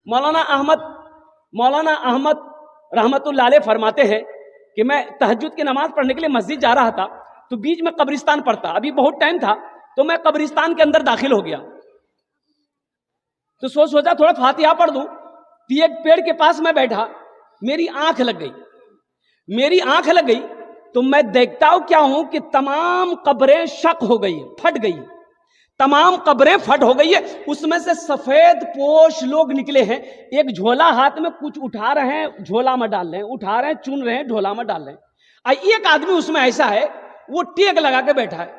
مولانا احمد رحمت اللہ علیہ فرماتے ہیں کہ میں تہجد کی نماز پڑھنے کے لیے مسجد جا رہا تھا تو بیچ میں قبرستان پڑتا، ابھی بہت ٹائم تھا تو میں قبرستان کے اندر داخل ہو گیا تو سوچا تھوڑا فاتحہ پڑھ دوں. ایک پیڑ کے پاس میں بیٹھا، میری آنکھ لگ گئی تو میں دیکھتا ہوں کیا ہوں کہ تمام قبریں شق ہو گئی، پھٹ گئی، تمام قبریں پھٹ ہو گئی ہے. اس میں سے سفید پوش لوگ نکلے ہیں، ایک جھولا ہاتھ میں کچھ اٹھا رہے ہیں، جھولا میں ڈال رہے ہیں، اٹھا رہے ہیں، چن رہے ہیں، جھولا میں ڈال رہے ہیں. ایک آدمی اس میں ایسا ہے وہ ٹیک لگا کے بیٹھا ہے.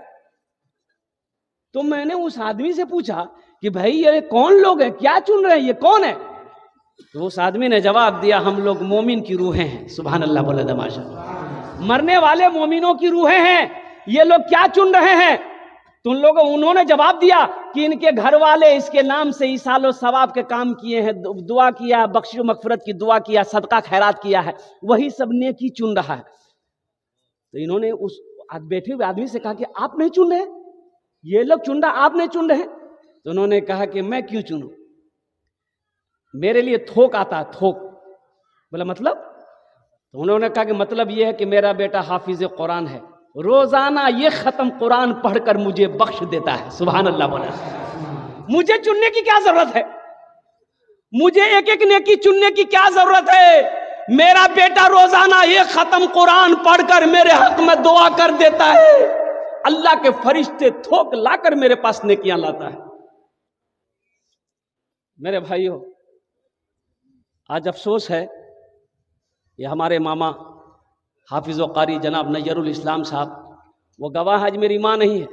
تو میں نے اس آدمی سے پوچھا کہ بھائی یہ کون لوگ ہیں، کیا چن رہے ہیں، یہ کون ہے؟ تو اس آدمی نے جواب دیا ہم لوگ مومن کی روحیں ہیں. سبحان اللہ بولے دماشا، مرنے والے مومنوں کی روحیں ہیں، یہ لوگ کیا چن رہے ہیں؟ تو انہوں نے جواب دیا کہ ان کے گھر والے اس کے نام سے ایصال و ثواب کے کام کیے ہیں، دعا کیا، بخش و مغفرت کی دعا کیا، صدقہ خیرات کیا ہے، وہی سب نیکی چن رہا ہے. تو انہوں نے اس بیٹھے ہوئے آدمی سے کہا کہ آپ نہیں چن رہے، یہ لوگ چن رہا، آپ نہیں چن رہے. تو انہوں نے کہا کہ میں کیوں چنوں، میرے لیے تھوک آتا ہے، تھوک. بولا مطلب؟ تو انہوں نے کہا کہ مطلب یہ ہے کہ میرا بیٹا حافظ قرآن ہے، روزانہ یہ ختم قرآن پڑھ کر مجھے بخش دیتا ہے. سبحان اللہ بولا. مجھے چننے کی کیا ضرورت ہے، مجھے ایک ایک نیکی چننے کی کیا ضرورت ہے؟ میرا بیٹا روزانہ یہ ختم قرآن پڑھ کر میرے حق میں دعا کر دیتا ہے، اللہ کے فرشتے تھوک لا کر میرے پاس نیکیاں لاتا ہے. میرے بھائیو، آج افسوس ہے یہ ہمارے ماما حافظ و قاری جناب نیر الاسلام صاحب، وہ گواہ آج میری ماں نہیں ہے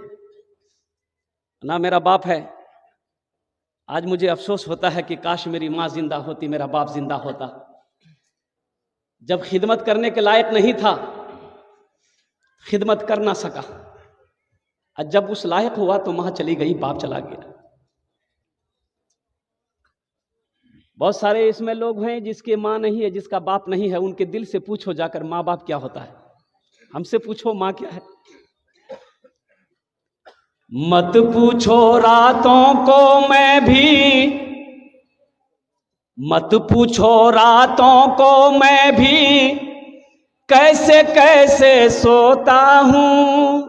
نہ میرا باپ ہے. آج مجھے افسوس ہوتا ہے کہ کاش میری ماں زندہ ہوتی، میرا باپ زندہ ہوتا. جب خدمت کرنے کے لائق نہیں تھا خدمت کر نہ سکا، اور جب اس لائق ہوا تو ماں چلی گئی، باپ چلا گیا. بہت سارے اس میں لوگ ہیں جس کے ماں نہیں ہے، جس کا باپ نہیں ہے، ان کے دل سے پوچھو جا کر ماں باپ کیا ہوتا ہے. ہم سے پوچھو ماں کیا ہے. مت پوچھو راتوں کو میں بھی، مت پوچھو راتوں کو میں بھی، کیسے کیسے سوتا ہوں.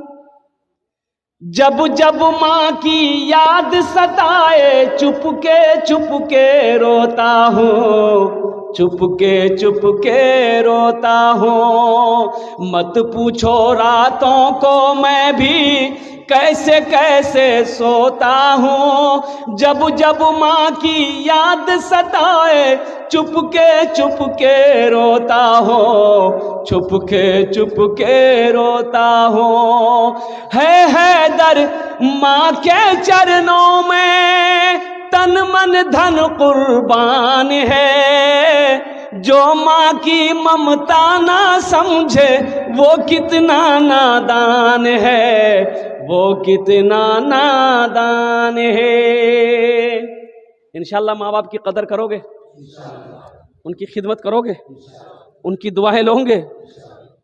جب جب ماں کی یاد ستائے چپ کے روتا ہوں، چپ کے روتا ہوں. مت پوچھو راتوں کو میں بھی کیسے کیسے سوتا ہوں. جب جب ماں کی یاد ستائے چپ کے روتا ہوں، چپ کے روتا ہوں. ہے در ماں کے چرنوں میں تن من دھن قربان ہے. جو ماں کی ممتا نہ سمجھے وہ کتنا نادان ہے، وہ کتنا نادان ہے. انشاءاللہ ماں باپ کی قدر کرو گے، ان کی خدمت کرو گے، ان کی دعائیں لو گے.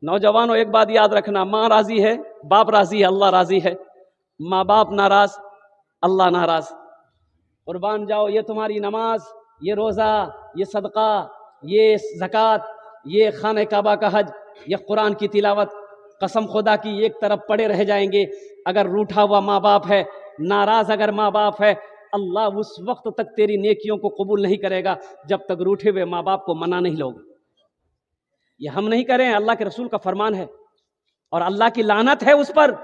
نوجوانوں ایک بات یاد رکھنا، ماں راضی ہے، باپ راضی ہے، اللہ راضی ہے. ماں باپ ناراض، اللہ ناراض. قربان جاؤ، یہ تمہاری نماز، یہ روزہ، یہ صدقہ، یہ زکوٰۃ، یہ خانہ کعبہ کا حج، یہ قرآن کی تلاوت، قسم خدا کی ایک طرف پڑے رہ جائیں گے. اگر روٹھا ہوا ماں باپ ہے، ناراض اگر ماں باپ ہے، اللہ اس وقت تک تیری نیکیوں کو قبول نہیں کرے گا جب تک روٹھے ہوئے ماں باپ کو منا نہیں لوگ. یہ ہم نہیں کریں، اللہ کے رسول کا فرمان ہے اور اللہ کی لعنت ہے اس پر.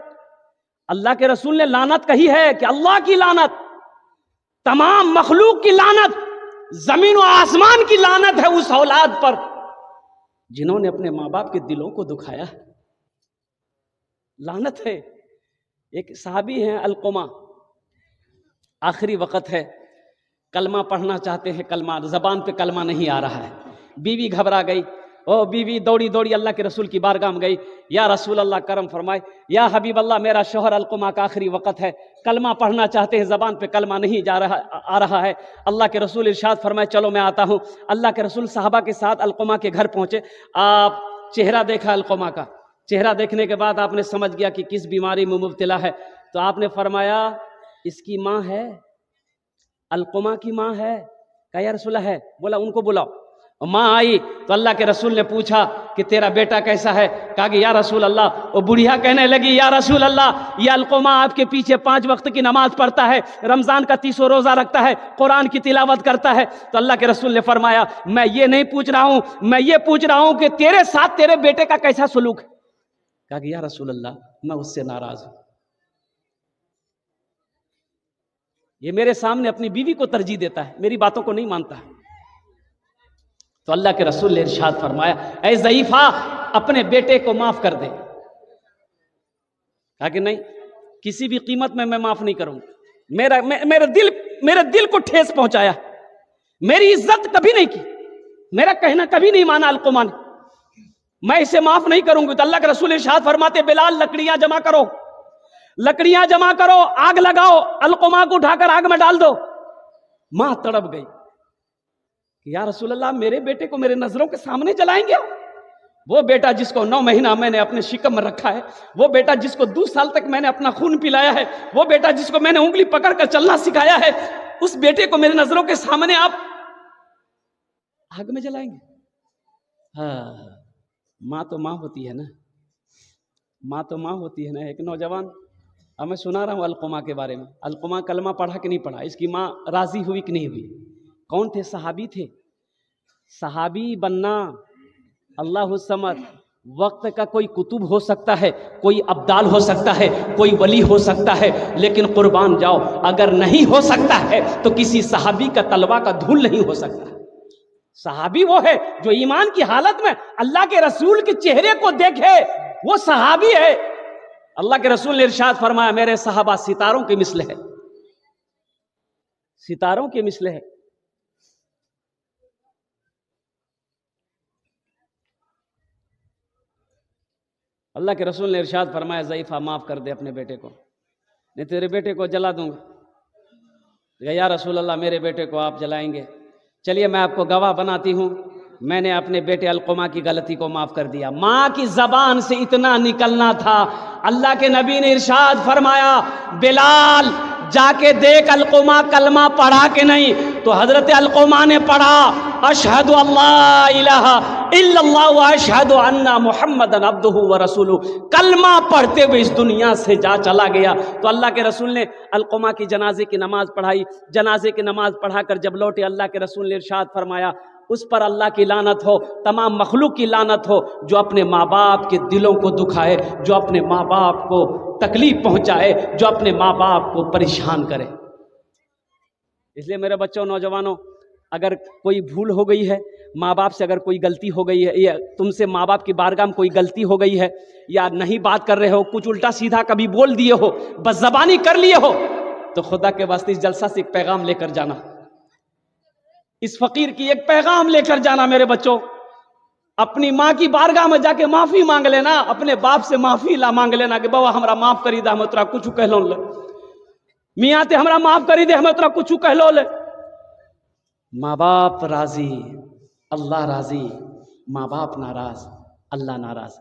اللہ کے رسول نے لعنت کہی ہے کہ اللہ کی لعنت، تمام مخلوق کی لعنت، زمین و آسمان کی لعنت ہے اس اولاد پر جنہوں نے اپنے ماں باپ کے دلوں کو دکھایا ہے. لعنت ہے. ایک صحابی ہیں علقمہ، آخری وقت ہے، کلمہ پڑھنا چاہتے ہیں، کلمہ زبان پہ کلمہ نہیں آ رہا ہے. بیوی گھبرا گئی، بیوی دوڑی دوڑی اللہ کے رسول کی بارگاہ میں گئی، یا رسول اللہ کرم فرمائے، یا حبیب اللہ میرا شوہر علقمہ کا آخری وقت ہے، کلمہ پڑھنا چاہتے ہیں، زبان پہ کلمہ نہیں آ رہا ہے. اللہ کے رسول ارشاد فرمائے چلو میں آتا ہوں. اللہ کے رسول صحابہ کے ساتھ علقمہ کے گھر پہنچے. آپ چہرہ دیکھا علقمہ کا، چہرہ دیکھنے کے بعد آپ نے سمجھ گیا کہ کس بیماری میں مبتلا ہے. تو آپ نے فرمایا اس کی ماں ہے، علقمہ کی ماں ہے. کہا یا رسول اللہ ہے، بولا ان کو بلاؤ. ماں آئی تو اللہ کے رسول نے پوچھا کہ تیرا بیٹا کیسا ہے؟ کہا کہ یا رسول اللہ. وہ بڑھیا کہنے لگی یا رسول اللہ یہ علقمہ آپ کے پیچھے 5 وقت کی نماز پڑھتا ہے، رمضان کا 30 روزہ رکھتا ہے، قرآن کی تلاوت کرتا ہے. تو اللہ کے رسول نے فرمایا میں یہ نہیں پوچھ رہا ہوں، میں یہ پوچھ رہا ہوں کہ تیرے ساتھ تیرے بیٹے کا کیسا سلوک ہے؟ کہا کہ یا رسول اللہ میں اس سے ناراض ہوں، یہ میرے سامنے اپنی بیوی کو ترجیح دیتا ہے، میری باتوں کو نہیں مانتا ہے. تو اللہ کے رسول نے ارشاد فرمایا اے ضعیفہ اپنے بیٹے کو معاف کر دے. کہا کہ نہیں، کسی بھی قیمت میں معاف نہیں کروں. میرے دل کو ٹھیس پہنچایا، میری عزت کبھی نہیں کی، میرا کہنا کبھی نہیں مانا علقمہ نے، میں اسے معاف نہیں کروں گی. تو اللہ کے رسول ارشاد فرماتے بلال لکڑیاں جمع کرو، لکڑیاں جمع کرو، آگ لگاؤ، علقمہ کو اٹھا کر آگ میں ڈال دو. ماں تڑپ گئی کہ یا رسول اللہ میرے بیٹے کو میرے نظروں کے سامنے جلائیں گے؟ وہ بیٹا جس کو 9 مہینہ میں نے اپنے شکم میں رکھا ہے، وہ بیٹا جس کو 2 سال تک میں نے اپنا خون پلایا ہے، وہ بیٹا جس کو میں نے انگلی پکڑ کر چلنا سکھایا ہے، اس بیٹے کو میرے نظروں کے سامنے آپ آگ میں جلائیں گے؟ ہاں، ماں تو ماں ہوتی ہے نا، ماں تو ماں ہوتی ہے نا. ایک نوجوان، اب میں سنا رہا ہوں علقمہ کے بارے میں. علقمہ کلمہ پڑھا کہ نہیں پڑھا، اس کی ماں راضی ہوئی کہ نہیں ہوئی؟ کون تھے؟ صحابی تھے. صحابی بننا اللہ الصمد. وقت کا کوئی کتب ہو سکتا ہے، کوئی ابدال ہو سکتا ہے، کوئی ولی ہو سکتا ہے، لیکن قربان جاؤ اگر نہیں ہو سکتا ہے تو کسی صحابی کا تلوا کا دھول نہیں ہو سکتا. صحابی وہ ہے جو ایمان کی حالت میں اللہ کے رسول کے چہرے کو دیکھے، وہ صحابی ہے. اللہ کے رسول نے ارشاد فرمایا میرے صحابہ ستاروں کے مثل ہے، ستاروں کے مثل ہے. اللہ کے رسول نے ارشاد فرمایا ضعیفہ معاف کر دے اپنے بیٹے کو، نہیں تیرے بیٹے کو جلا دوں گا. یا رسول اللہ میرے بیٹے کو آپ جلائیں گے؟ چلیے میں آپ کو گواہ بناتی ہوں، میں نے اپنے بیٹے علقمہ کی غلطی کو معاف کر دیا. ماں کی زبان سے اتنا نکلنا تھا، اللہ کے نبی نے ارشاد فرمایا بلال جا کے دیکھ علقمہ کلمہ پڑھا کہ نہیں. تو حضرت علقمہ نے پڑھا اشہد اللہ الہ الا اللہ واشہد ان محمدن عبدہ ورسولہ، کلمہ پڑھتے ہوئے اس دنیا سے جا چلا گیا. تو اللہ کے رسول نے علقمہ کی جنازے کی نماز پڑھائی. جنازے کی نماز پڑھا کر جب لوٹے اللہ کے رسول نے ارشاد فرمایا اس پر اللہ کی لعنت ہو، تمام مخلوق کی لعنت ہو جو اپنے ماں باپ کے دلوں کو دکھائے، جو اپنے ماں باپ کو تکلیف پہنچائے، جو اپنے ماں باپ کو پریشان کرے. اس لیے میرے بچوں، نوجوانوں، اگر کوئی بھول ہو گئی ہے، ماں باپ سے اگر کوئی غلطی ہو گئی ہے، یا تم سے ماں باپ کی بارگاہ میں کوئی غلطی ہو گئی ہے، یا نہیں بات کر رہے ہو، کچھ الٹا سیدھا کبھی بول دیے ہو، بس زبانی کر لیے ہو، تو خدا کے واسطے اس جلسہ سے ایک پیغام لے کر جانا، اس فقیر کی ایک پیغام لے کر جانا. میرے بچوں، اپنی ماں کی بارگاہ میں جا کے معافی مانگ لینا، اپنے باپ سے معافی مانگ لینا کہ بابا ہمارا معاف کری دے، ہمیں ترا کچھ کہہ لو لے، میاں تے ہمارا معاف کری دے، ہمیں ترا کچھ کہہ لو لے. ماں باپ راضی، اللہ راضی. ماں باپ ناراض، اللہ ناراض.